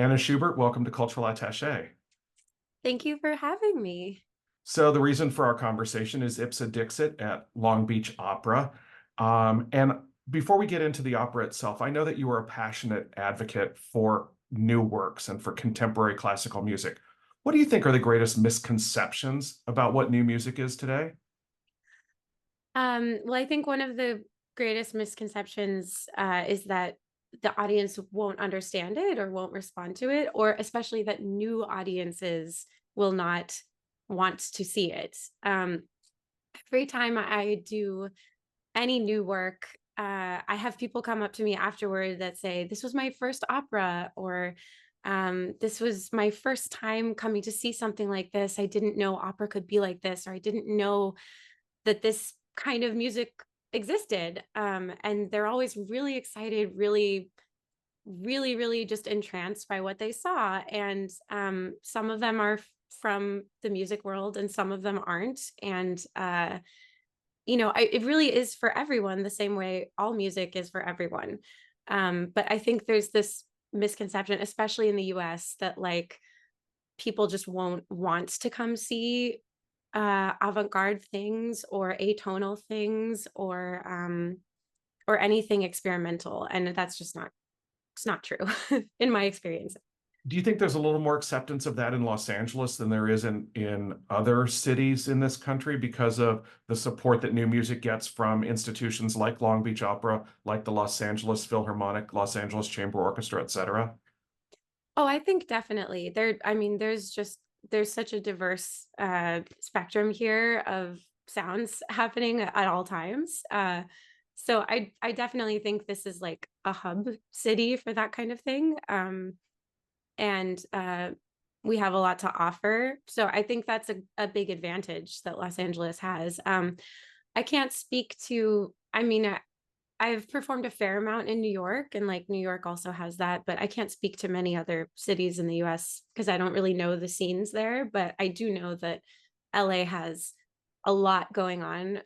Anna Schubert, welcome to Cultural Attaché. Thank you for having me. So, the reason for our conversation is Ipsa Dixit at Long Beach Opera. And before we get into the opera itself, I know that you are a passionate advocate for new works and for contemporary classical music. What do you think are the greatest misconceptions about what new music is today? Well, I think one of the greatest misconceptions is that the audience won't understand it or won't respond to it, or especially that new audiences will not want to see it. Every time I do any new work, I have people come up to me afterward that say, "This was my first opera," or "This was my first time coming to see something like this. I didn't know opera could be like this," or "I didn't know that this kind of music existed." And they're always really excited, really just entranced by what they saw. And some of them are from the music world and some of them aren't. And it really is for everyone, the same way all music is for everyone. But I think there's this misconception, especially in the US, that like people just won't want to come see avant-garde things or atonal things or anything experimental, and that's just not it's not true in my experience. Do you think there's a little more acceptance of that in Los Angeles than there is in other cities in this country because of the support that new music gets from institutions like Long Beach Opera, like the Los Angeles Philharmonic, Los Angeles Chamber Orchestra, et cetera? Oh, I think definitely I mean, there's such a diverse spectrum here of sounds happening at all times. So I definitely think this is like a hub city for that kind of thing. And we have a lot to offer. So I think that's a big advantage that Los Angeles has. I can't speak to, I mean, I've performed a fair amount in New York, and like New York also has that, but I can't speak to many other cities in the US because I don't really know the scenes there. But I do know that LA has a lot going on,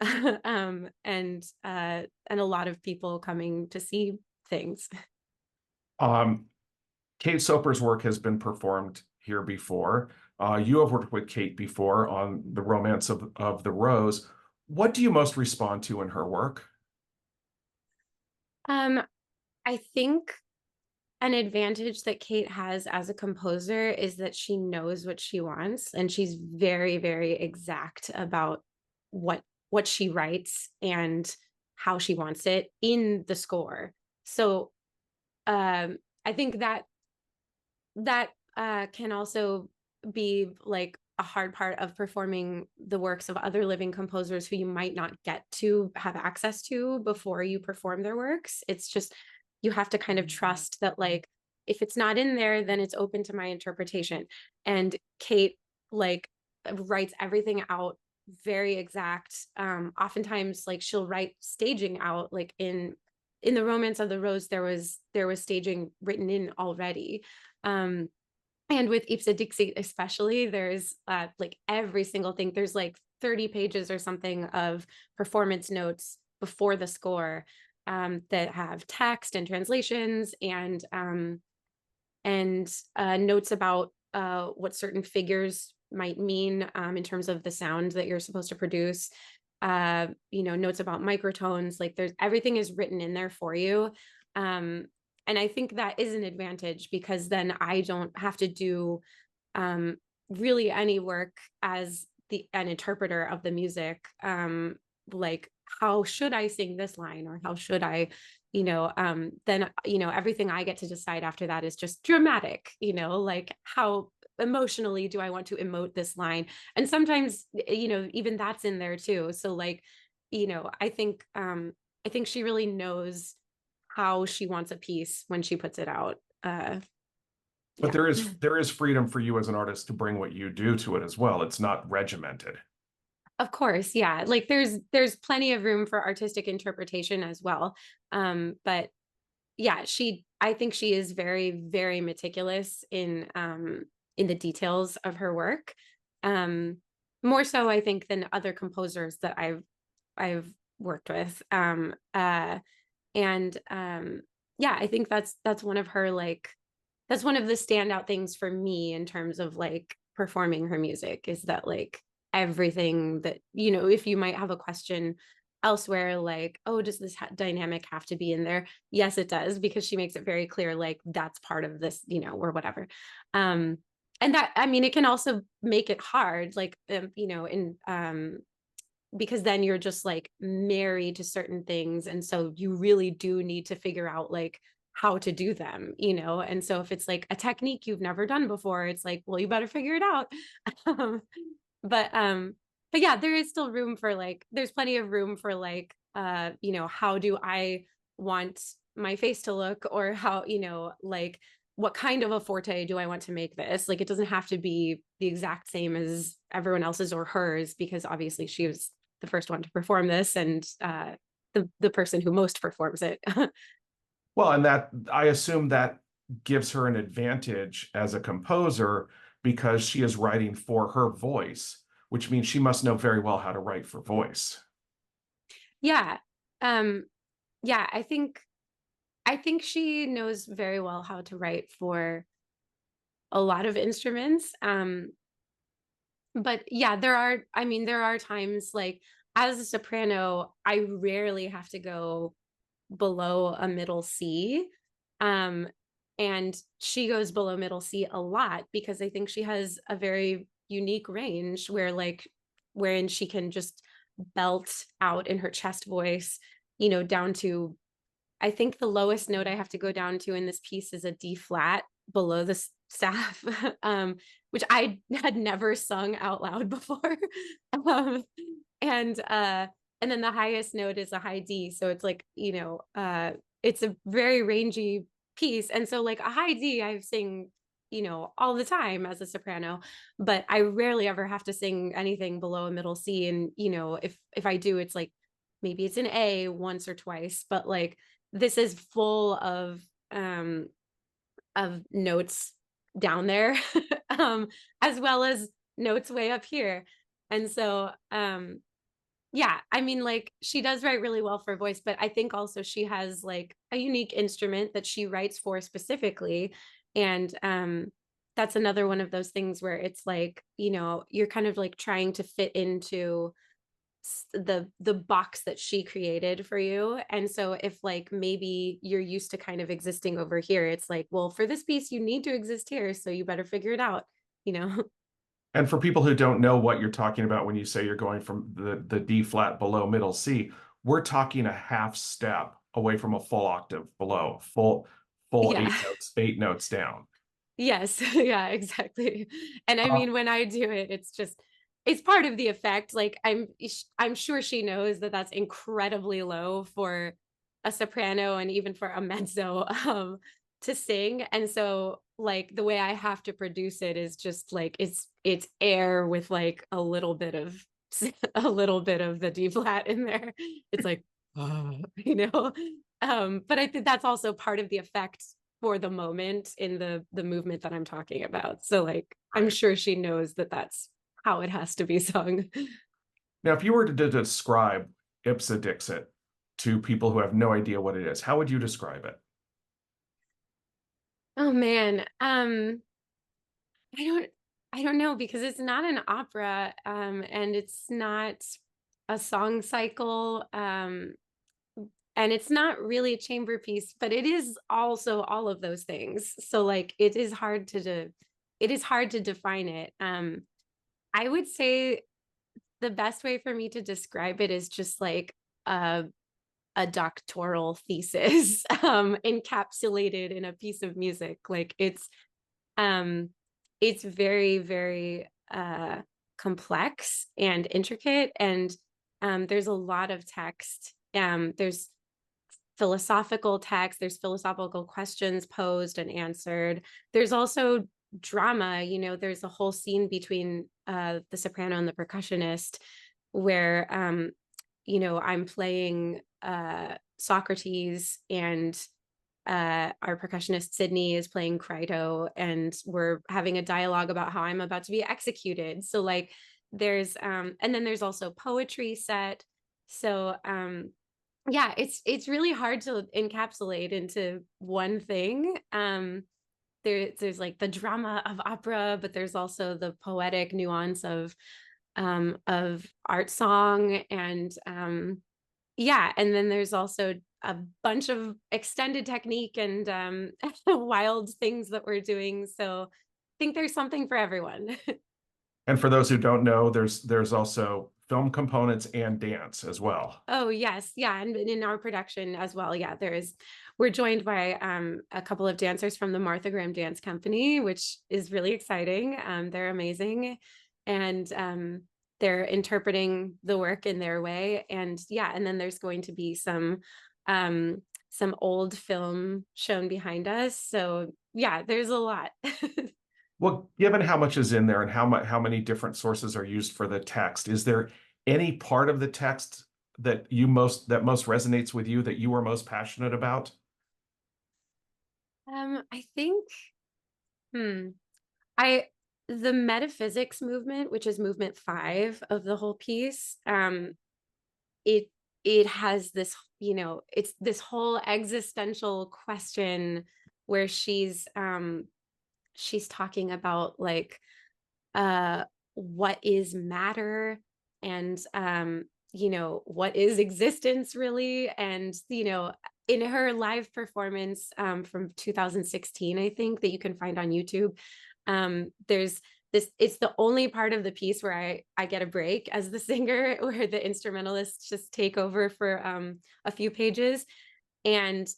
and a lot of people coming to see things. Um, Kate Soper's work has been performed here before. You have worked with Kate before on The Romance of the Rose. What do you most respond to in her work? Um, I think an advantage that Kate has as a composer is that she knows what she wants, and she's very exact about what what she writes and how she wants it in the score. So I think that can also be like a hard part of performing the works of other living composers who you might not get to have access to before you perform their works. It's just you have to kind of trust that like if it's not in there, then it's open to my interpretation. And Kate like writes everything out very exact. Oftentimes like she'll write staging out like in the Romance of the Rose there was staging written in already. um and with Ipsa Dixit, especially, there's like every single thing. There's like 30 pages or something of performance notes before the score, that have text and translations and notes about what certain figures might mean, in terms of the sound that you're supposed to produce. Notes about microtones. Like there's everything is written in there for you. Um, and I think that is an advantage because then I don't have to do um, really any work as an interpreter of the music. Like how should I sing this line or how should I, then everything I get to decide after that is just dramatic. Like how emotionally do I want to emote this line? And sometimes even that's in there too. So like I think she really knows how she wants a piece when she puts it out. But Yeah. there is freedom for you as an artist to bring what you do to it as well. It's not regimented. Of course, yeah. Like there's plenty of room for artistic interpretation as well. But yeah, I think she is very meticulous in the details of her work. Um More so I think than other composers that I've worked with. And Yeah, I think that's one of her like that's one of the standout things for me in terms of like performing her music is that like everything that, if you might have a question elsewhere, like, oh, does this dynamic have to be in there? Yes, it does, because she makes it very clear, like, that's part of this, or whatever. Um, and that, I mean, it can also make it hard, like, because then you're just like married to certain things. And so you really do need to figure out like how to do them, And so if it's like a technique you've never done before, it's like, well, you better figure it out. um, but um, but yeah, there is still room for like, there's plenty of room for like, how do I want my face to look, or how, like what kind of a forte do I want to make this? Like, it doesn't have to be the exact same as everyone else's or hers, because obviously she was the first one to perform this, and the person who most performs it. Well, and that I assume that gives her an advantage as a composer because she is writing for her voice, which means she must know very well how to write for voice. Yeah. Um, yeah, I think she knows very well how to write for a lot of instruments. But yeah, there are times like as a soprano, I rarely have to go below a middle C. Um, and she goes below middle C a lot because I think she has a very unique range where like wherein she can just belt out in her chest voice, down to, I think the lowest note I have to go down to in this piece is a D flat below the staff, which I had never sung out loud before. um, and uh, and then the highest note is a high D, so it's like it's a very rangy piece, and so like a high D I sing all the time as a soprano, but I rarely ever have to sing anything below a middle C, and if I do, it's like maybe it's an A once or twice, but like this is full of notes down there, um, as well as notes way up here. And so yeah, I mean, like she does write really well for voice, but I think also she has like a unique instrument that she writes for specifically. And that's another one of those things where it's like, you're kind of like trying to fit into the box that she created for you. And so if like maybe you're used to kind of existing over here, it's like, well, for this piece you need to exist here, so you better figure it out, you know. And for people who don't know what you're talking about when you say you're going from the D flat below middle C, we're talking a half step away from a full octave below, full Yeah. eight notes down. Yes, yeah, exactly. And I Uh, mean, when I do it, it's just it's part of the effect. Like I'm sure she knows that that's incredibly low for a soprano and even for a mezzo to sing. And so like the way I have to produce it is just like it's air with like a little bit of a little bit of the D flat in there. It's like but I think that's also part of the effect for the moment in the movement that I'm talking about. So like I'm right. sure she knows that that's how it has to be sung. Now, if you were to describe Ipsa Dixit to people who have no idea what it is, how would you describe it? Oh man. I don't I don't know, because it's not an opera, and it's not a song cycle, and it's not really a chamber piece, but it is also all of those things. So like it is hard to define it. I would say the best way for me to describe it is just like a a doctoral thesis encapsulated in a piece of music. Like um it's very very complex and intricate, and there's a lot of text. There's philosophical text, there's philosophical questions posed and answered. There's also drama, there's a whole scene between the soprano and the percussionist where I'm playing Socrates, and our percussionist Sydney is playing Crito, and we're having a dialogue about how I'm about to be executed. So like there's and then there's also poetry set. So yeah, it's really hard to encapsulate into one thing. there's like the drama of opera, but there's also the poetic nuance of art song, and yeah, and then there's also a bunch of extended technique and wild things that we're doing. So I think there's something for everyone. And for those who don't know, there's also film components and dance as well. Oh yes, yeah, and in our production as well. Yeah, we're joined by a couple of dancers from the Martha Graham Dance Company, which is really exciting. They're amazing, and they're interpreting the work in their way. And yeah, and then there's going to be some old film shown behind us. So yeah, there's a lot. Well, given how much is in there and how many different sources are used for the text, is there any part of the text that most resonates with you that you are most passionate about? I think, hmm. I the metaphysics movement, which is movement 5 of the whole piece, it it has this, it's this whole existential question where she's talking about like uh what is matter, and what is existence really, and in her live performance from 2016, I think, that you can find on YouTube, there's this, it's the only part of the piece where I get a break as the singer, where the instrumentalists just take over for a few pages, and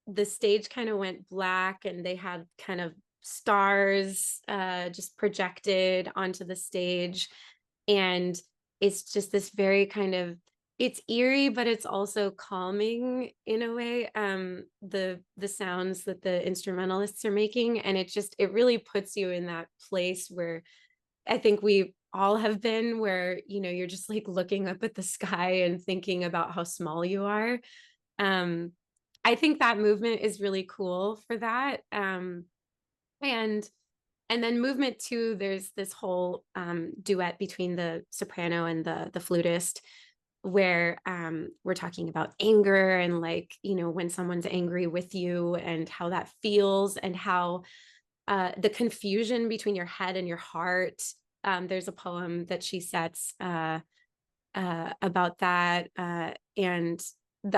the stage kind of went black, and they had kind of stars just projected onto the stage, and it's just this very kind of, it's eerie, but it's also calming in a way, the sounds that the instrumentalists are making, and it really puts you in that place where I think we all have been, where you're just like looking up at the sky and thinking about how small you are. um I think that movement is really cool for that. And then movement 2, there's this whole duet between the soprano and the flutist, where we're talking about anger, and like when someone's angry with you, and how that feels, and how the confusion between your head and your heart. There's a poem that she sets about that, and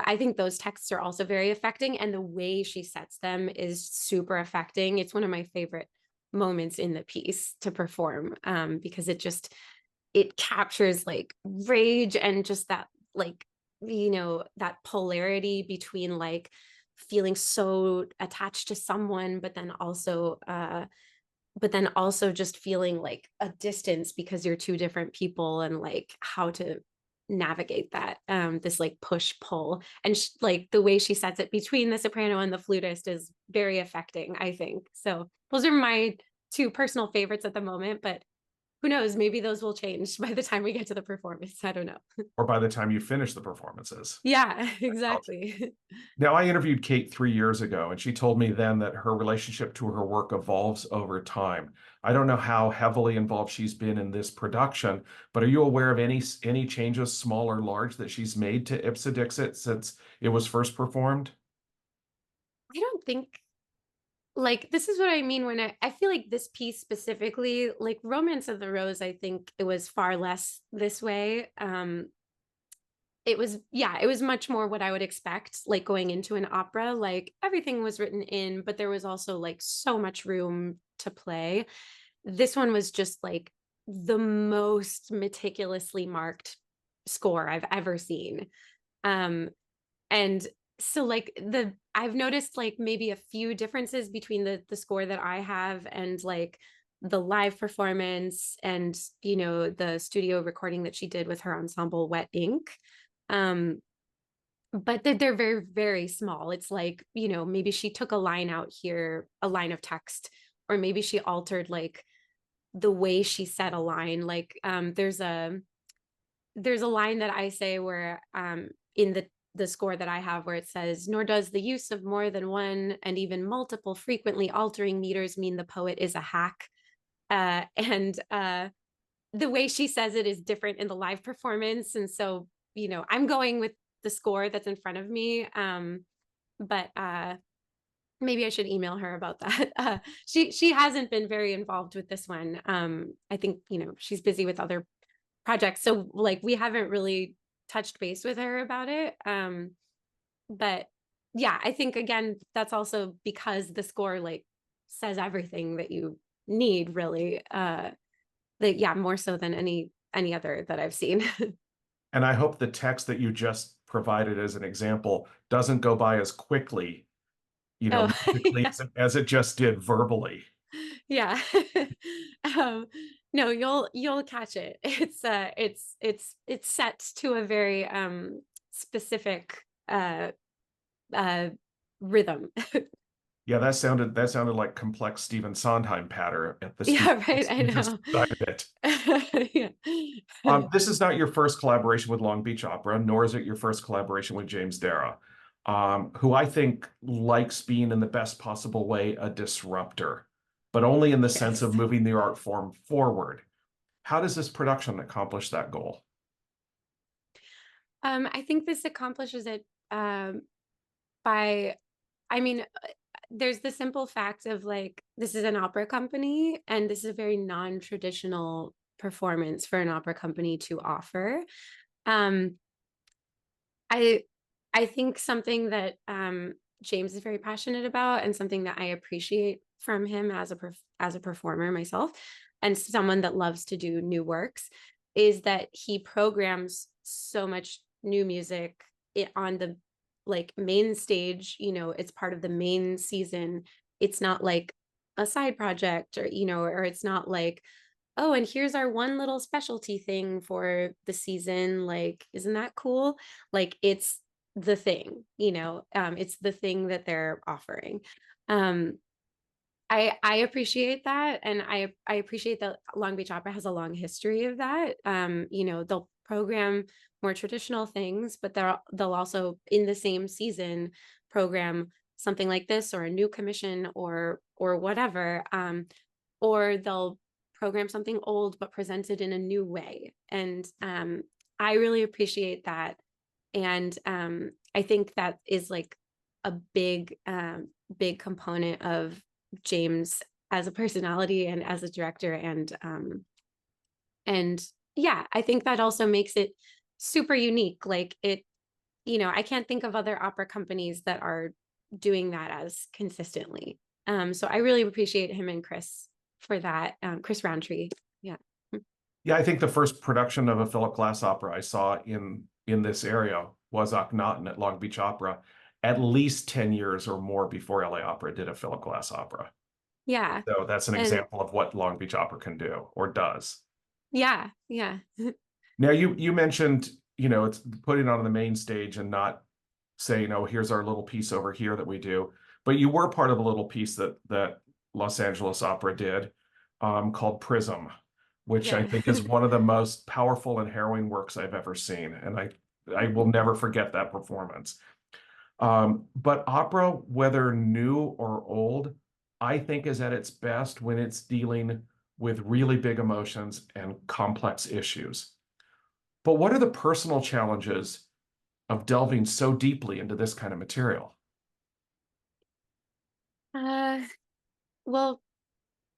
I think those texts are also very affecting, and the way she sets them is super affecting. It's one of my favorite moments in the piece to perform, because it captures like rage, and just that, like, that polarity between like feeling so attached to someone, but then also just feeling like a distance because you're two different people, and like how to navigate that, this like push pull, and like the way she sets it between the soprano and the flutist is very affecting, I think. So those are my two personal favorites at the moment, but who knows, maybe those will change by the time we get to the performance. I don't know. Or by the time you finish the performances? Yeah, exactly. Now, I interviewed Kate 3 years ago, and she told me then that her relationship to her work evolves over time. I don't know how heavily involved she's been in this production, but are you aware of any changes, small or large, that she's made to Ipsa Dixit since it was first performed? I don't think, like, this is what I mean when I feel like this piece specifically, like Romance of the Rose, I think it was far less this way. It was, yeah, it was much more what I would expect, like going into an opera. Like everything was written in, but there was also like so much room to play. This one was just like the most meticulously marked score I've ever seen. Um, and so like I've noticed like maybe a few differences between the score that I have and like the live performance, and the studio recording that she did with her ensemble Wet Ink. um but they're very, very small. It's like, maybe she took a line out here, a line of text, or maybe she altered like the way she said a line. Like there's a line that I say where in the score that I have, where it says, nor does the use of more than one and even multiple frequently altering meters mean the poet is a hack. And the way she says it is different in the live performance. And so, I'm going with the score that's in front of me. But maybe I should email her about that. She hasn't been very involved with this one. I think, she's busy with other projects. So like we haven't really touched base with her about it. But yeah, I think again, that's also because the score like says everything that you need really. That yeah, more so than any other that I've seen. And I hope the text that you just provided as an example doesn't go by as quickly, Oh, musically yeah. as it just did verbally. Yeah. um, no, you'll catch it. It's set to a very specific uh rhythm. Yeah, that sounded like complex Stephen Sondheim patter at the speed Yeah, right. I you just know. described it. Yeah. This is not your first collaboration with Long Beach Opera, nor is it your first collaboration with James Dara, who I think likes being in the best possible way a disruptor, but only in the sense of Yes. moving the art form forward. How does this production accomplish that goal? I think this accomplishes it by I mean, there's the simple fact of like this is an opera company and this is a very non-traditional performance for an opera company to offer. Um, I I think something that James is very passionate about and something that I appreciate from him as as a performer myself and someone that loves to do new works is that he programs so much new music on the like main stage, it's part of the main season. It's not like a side project or or it's not like, oh, and here's our one little specialty thing for the season. Like, isn't that cool? Like, it's the thing, it's the thing that they're offering. Um, I appreciate that, and I appreciate that Long Beach Opera has a long history of that. They'll program more traditional things, but they'll also in the same season program something like this or a new commission or whatever. Or they'll program something old but present it in a new way. And I really appreciate that. And I think that is like a big component of James as a personality and as a director. And yeah, I think that also makes it super unique. Like I can't think of other opera companies that are doing that as consistently. So I really appreciate him and Chris for that. Chris Rountree. Yeah. Yeah, I think the first production of a Philip Glass opera I saw in this area was Akhenaten at Long Beach Opera, at least 10 years or more before LA Opera did a Philip Glass opera. Yeah. So that's an And example of what Long Beach Opera can do or does. yeah, yeah. Now you mentioned, it's putting it on the main stage and not saying, oh, here's our little piece over here that we do. But you were part of a little piece that Los Angeles Opera did, called Prism, which I Yeah. think is one of the most powerful and harrowing works I've ever seen. And I will never forget that performance. But opera, whether new or old, I think is at its best when it's dealing with really big emotions and complex issues. But what are the personal challenges of delving so deeply into this kind of material? Uh, well,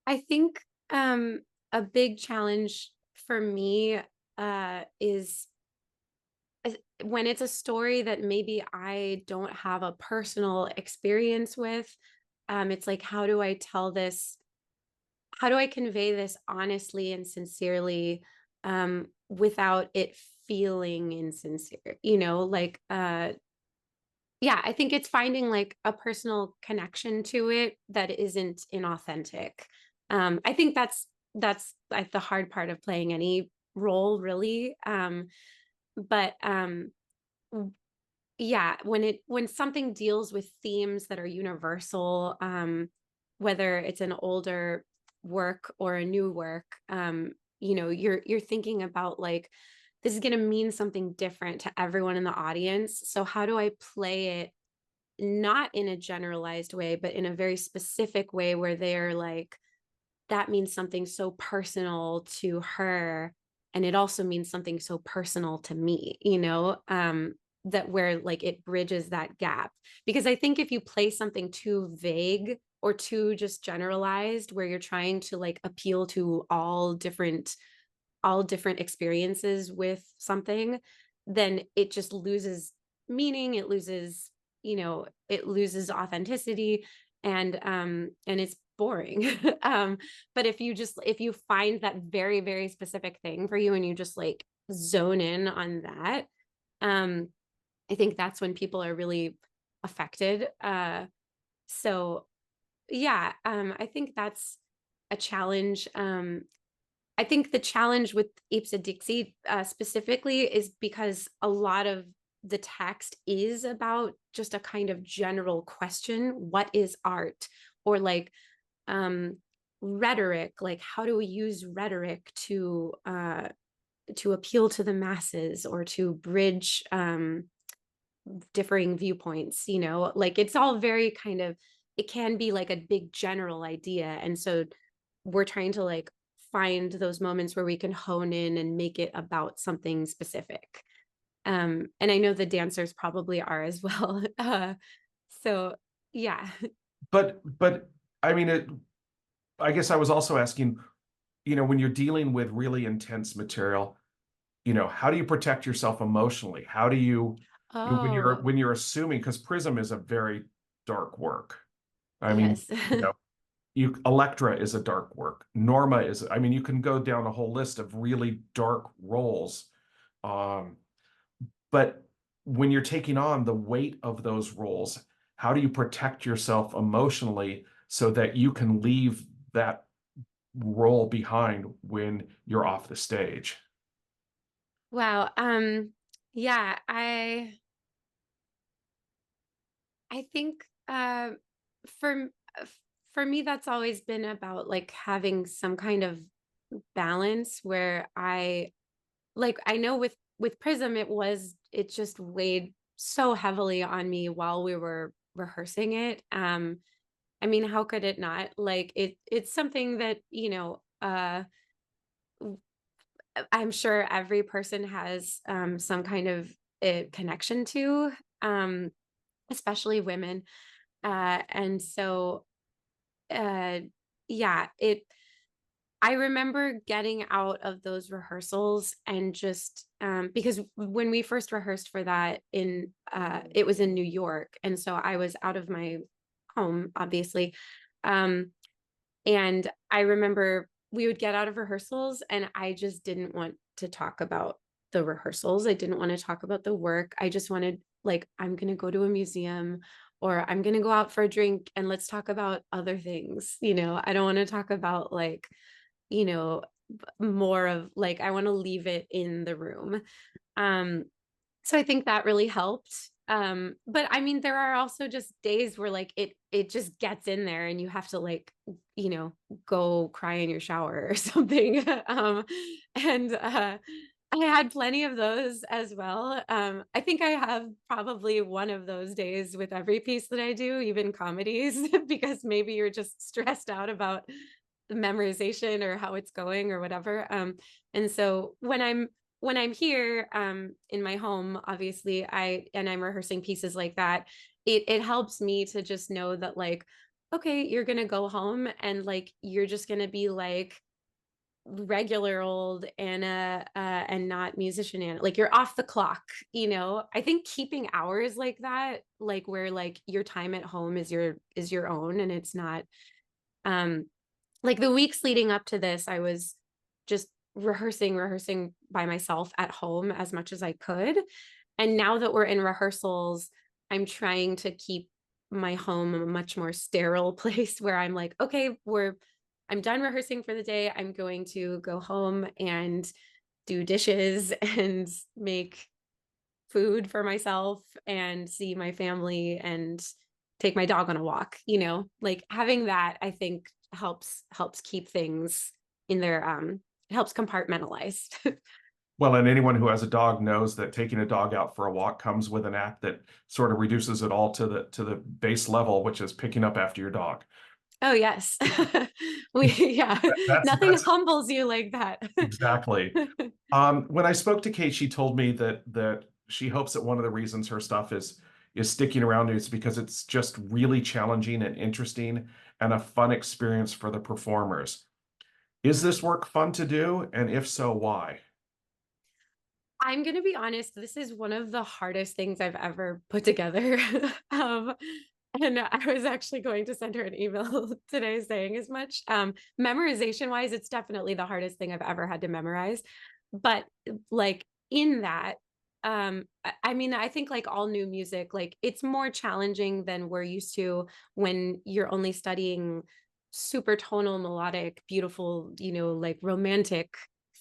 I think a big challenge for me is when it's a story that maybe I don't have a personal experience with. It's like, how do I tell this? How do I convey this honestly and sincerely without it feeling insincere? Like yeah, I think it's finding like a personal connection to it that isn't inauthentic. I think that's like the hard part of playing any role, really. But yeah, when something deals with themes that are universal, whether it's an older work or a new work, you're thinking about like this is going to mean something different to everyone in the audience. So how do I play it not in a generalized way, but in a very specific way where they're like, that means something so personal to her. And it also means something so personal to me. that where like it bridges that gap. Because I think if you play something too vague or too just generalized, where you're trying to like appeal to all different experiences with something, then it just loses meaning, it loses, it loses authenticity, and it's boring. But if you find that very, very specific thing for you and you just like zone in on that, um, I think that's when people are really affected. So yeah, I think that's a challenge. I think the challenge with Ipsa Dixit specifically is because a lot of the text is about just a kind of general question: what is art? Or like um, rhetoric, like how do we use rhetoric to appeal to the masses or to bridge differing viewpoints, like it's all very kind of, it can be like a big general idea. And so we're trying to like find those moments where we can hone in and make it about something specific. And I know the dancers probably are as well. So yeah. But I mean, I guess I was also asking, when you're dealing with really intense material, how do you protect yourself emotionally? How do when you're Oh, assuming, because Prism is a very dark work. I mean, yes. Electra is a dark work. Norma is, I mean, you can go down a whole list of really dark roles. Um, but when you're taking on the weight of those roles, how do you protect yourself emotionally so that you can leave that role behind when you're off the stage? Wow. Yeah, I think for for me that's always been about like having some kind of balance where I know with Prism it just weighed so heavily on me while we were rehearsing it. I mean, how could it not? Like it's something that, I'm sure every person has some kind of connection to, um, especially women. And so uh yeah, I remember getting out of those rehearsals and just because when we first rehearsed for that it was in New York, and so I was out of my home, obviously. Um, and I remember we would get out of rehearsals and I just didn't want to talk about the rehearsals. I didn't want to talk about the work. I just wanted, like, I'm going to go to a museum or I'm going to go out for a drink and let's talk about other things. I don't want to talk about like, you know, more of like, I want to leave it in the room. Um, so I think that really helped. But I mean, there are also just days where like it just gets in there and you have to like, you know, go cry in your shower or something. And I had plenty of those as well. I think I have probably one of those days with every piece that I do, even comedies, because maybe you're just stressed out about the memorization or how it's going or whatever. And so when I'm here in my home, obviously, I'm rehearsing pieces like that, it helps me to just know that like, okay, you're gonna go home and like you're just gonna be like regular old Anna and not musician Anna. Like you're off the clock, I think keeping hours like that, like where like your time at home is your own and it's not um like the weeks leading up to this, I was just rehearsing by myself at home as much as I could. And now that we're in rehearsals, I'm trying to keep my home a much more sterile place where I'm like, okay, I'm done rehearsing for the day. I'm going to go home and do dishes and make food for myself and see my family and take my dog on a walk, like having that I think helps keep things in their it helps compartmentalize. Well, and anyone who has a dog knows that taking a dog out for a walk comes with an app that sort of reduces it all to the base level, which is picking up after your dog. Oh yes. Yeah, nothing That's humbles you like that. exactly. When I spoke to Kate, she told me that she hopes that one of the reasons her stuff is sticking around is because it's just really challenging and interesting and a fun experience for the performers. Is this work fun to do? And if so, why? I'm gonna be honest, this is one of the hardest things I've ever put together. Um, and I was actually going to send her an email today saying as much. Memorization wise, it's definitely the hardest thing I've ever had to memorize. But like in that, I mean, I think like all new music, like it's more challenging than we're used to when you're only studying super tonal, melodic, beautiful, like romantic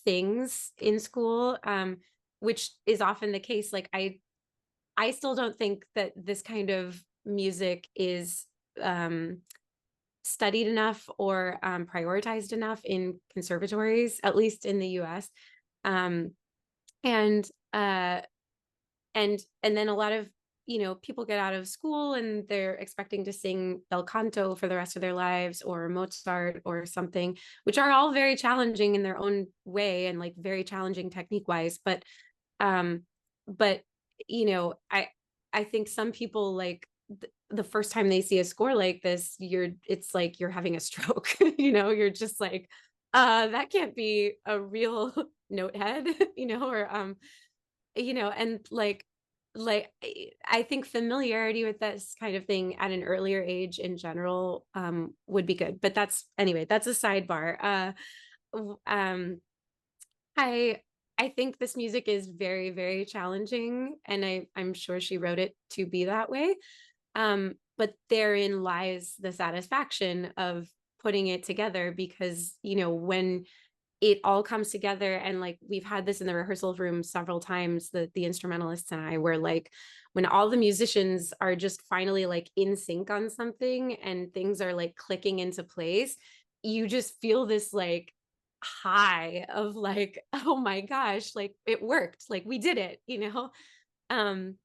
things in school. Which is often the case. Like I still don't think that this kind of music is um, studied enough or prioritized enough in conservatories, at least in the U.S. Um, and and then a lot of people get out of school and they're expecting to sing bel canto for the rest of their lives or Mozart or something, which are all very challenging in their own way and like very challenging technique wise, um but I think some people like the first time they see a score like this, it's like you're having a stroke. You're just like that can't be a real note head, or and like I think familiarity with this kind of thing at an earlier age in general would be good, but that's a sidebar. Um I I think this music is very, very challenging, and I'm sure she wrote it to be that way. But therein lies the satisfaction of putting it together because, when it all comes together, and like we've had this in the rehearsal room several times, the instrumentalists and I, where like when all the musicians are just finally like in sync on something and things are like clicking into place, you just feel this like high of like, oh my gosh, like it worked, like we did it, um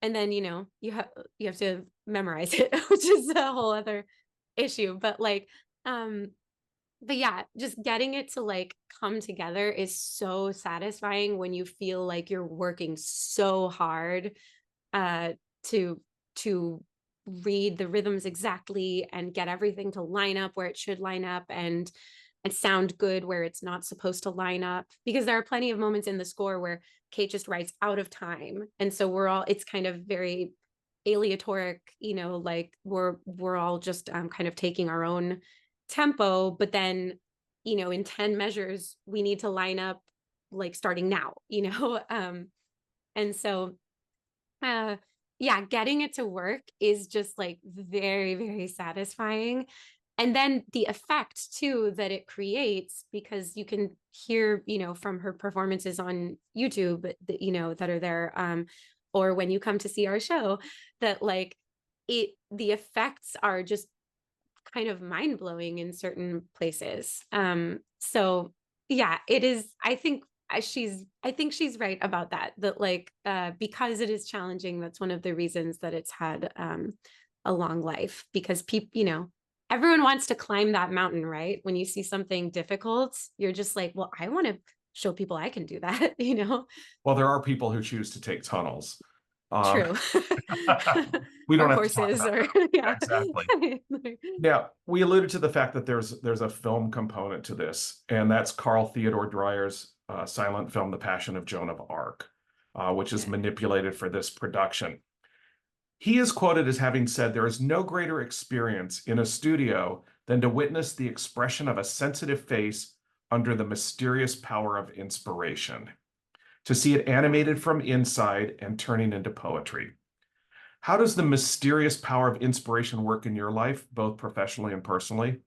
and then you have to memorize it, which is a whole other issue, um but yeah, just getting it to like come together is so satisfying when you feel like you're working so hard uh to to read the rhythms exactly and get everything to line up where it should line up, and sound good where it's not supposed to line up, because there are plenty of moments in the score where Kate just writes out of time, and so it's kind of very aleatoric, like we're all just kind of taking our own tempo, but then in 10 measures we need to line up like starting now, and so uh yeah, getting it to work is just like very, very satisfying. And then the effect too that it creates, because you can hear from her performances on YouTube that are there, or when you come to see our show, that like the effects are just kind of mind-blowing in certain places. So yeah, it is. I think she's right about that like because it is challenging, that's one of the reasons that it's had a long life, because people, everyone wants to climb that mountain, right? When you see something difficult, you're just like, well, I want to show people I can do that, Well, there are people who choose to take tunnels. Um, True. we Or don't have to talk horses, about or that. Yeah, yeah. exactly. Now, we alluded to the fact that there's a film component to this, and that's Carl Theodor Dreyer's silent film, The Passion of Joan of Arc, which is Yeah. manipulated for this production. He is quoted as having said, "There is no greater experience in a studio than to witness the expression of a sensitive face under the mysterious power of inspiration, to see it animated from inside and turning into poetry." How does the mysterious power of inspiration work in your life, both professionally and personally?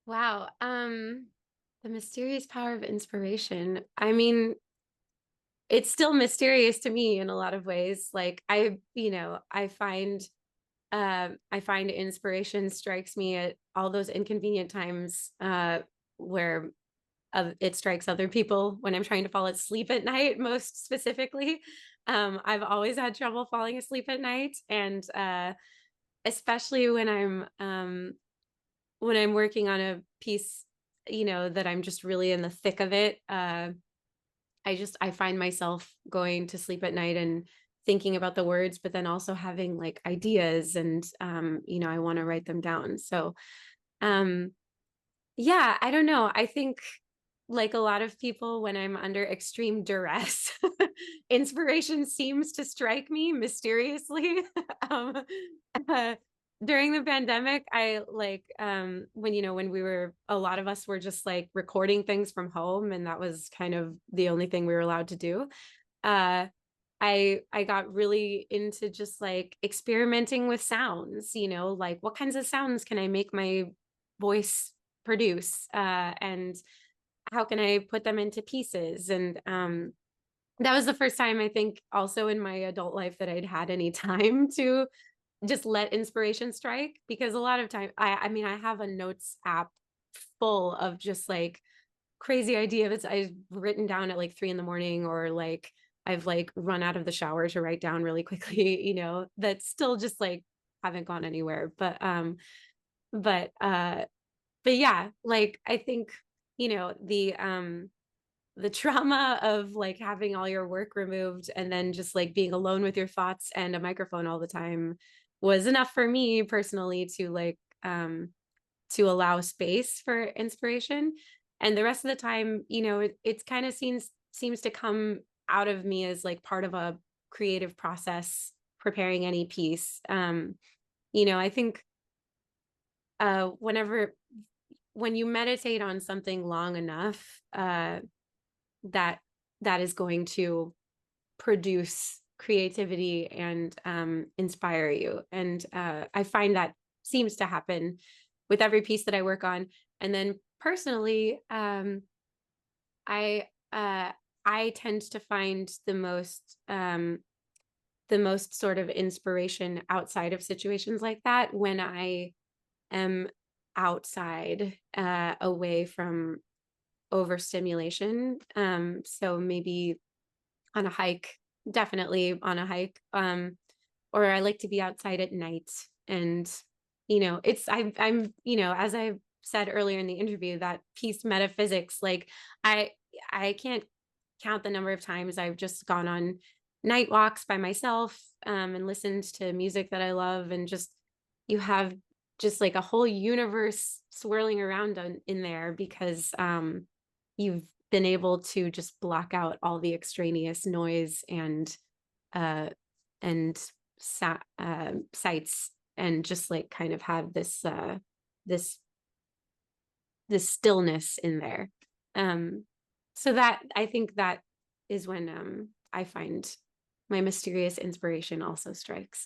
Wow. The mysterious power of inspiration. I mean, it's still mysterious to me in a lot of ways. Like I find inspiration strikes me at all those inconvenient times where it strikes other people when I'm trying to fall asleep at night, most specifically. I've always had trouble falling asleep at night, and especially when I'm working on a piece, that I'm just really in the thick of it. I find myself going to sleep at night and thinking about the words, but then also having like ideas and I want to write them down. So um yeah, I don't know. I think like a lot of people when I'm under extreme duress, inspiration seems to strike me mysteriously. um uh, During the pandemic, I like when when we were a lot of us were just like recording things from home and that was kind of the only thing we were allowed to do. Uh I got really into just like experimenting with sounds, like what kinds of sounds can I make my voice produce and how can I put them into pieces and that was the first time I think also in my adult life that I'd had any time to just let inspiration strike because a lot of time I mean I have a notes app full of just like crazy ideas I've written down at like 3 in the morning or like I've like run out of the shower to write down really quickly, that still just like haven't gone anywhere. But but yeah, like I think, the trauma of like having all your work removed and then just like being alone with your thoughts and a microphone all the time was enough for me personally to allow space for inspiration. And the rest of the time, it's kind of seems to come out of me as like part of a creative process preparing any piece. I think whenever when you meditate on something long enough, that that is going to produce creativity and inspire you. And I find that seems to happen with every piece that I work on. And then personally, I I tend to find the most sort of inspiration outside of situations like that when I am outside, away from overstimulation. So maybe on a hike, definitely on a hike. Or I like to be outside at night. And, as I said earlier in the interview, that piece metaphysics, like I, I can't count the number of times I've just gone on night walks by myself, and listened to music that I love. And just, you have just like a whole universe swirling around in there because, you've been able to just block out all the extraneous noise uh and sights and just like kind of have this this stillness in there. So that I think that is when I find my mysterious inspiration also strikes.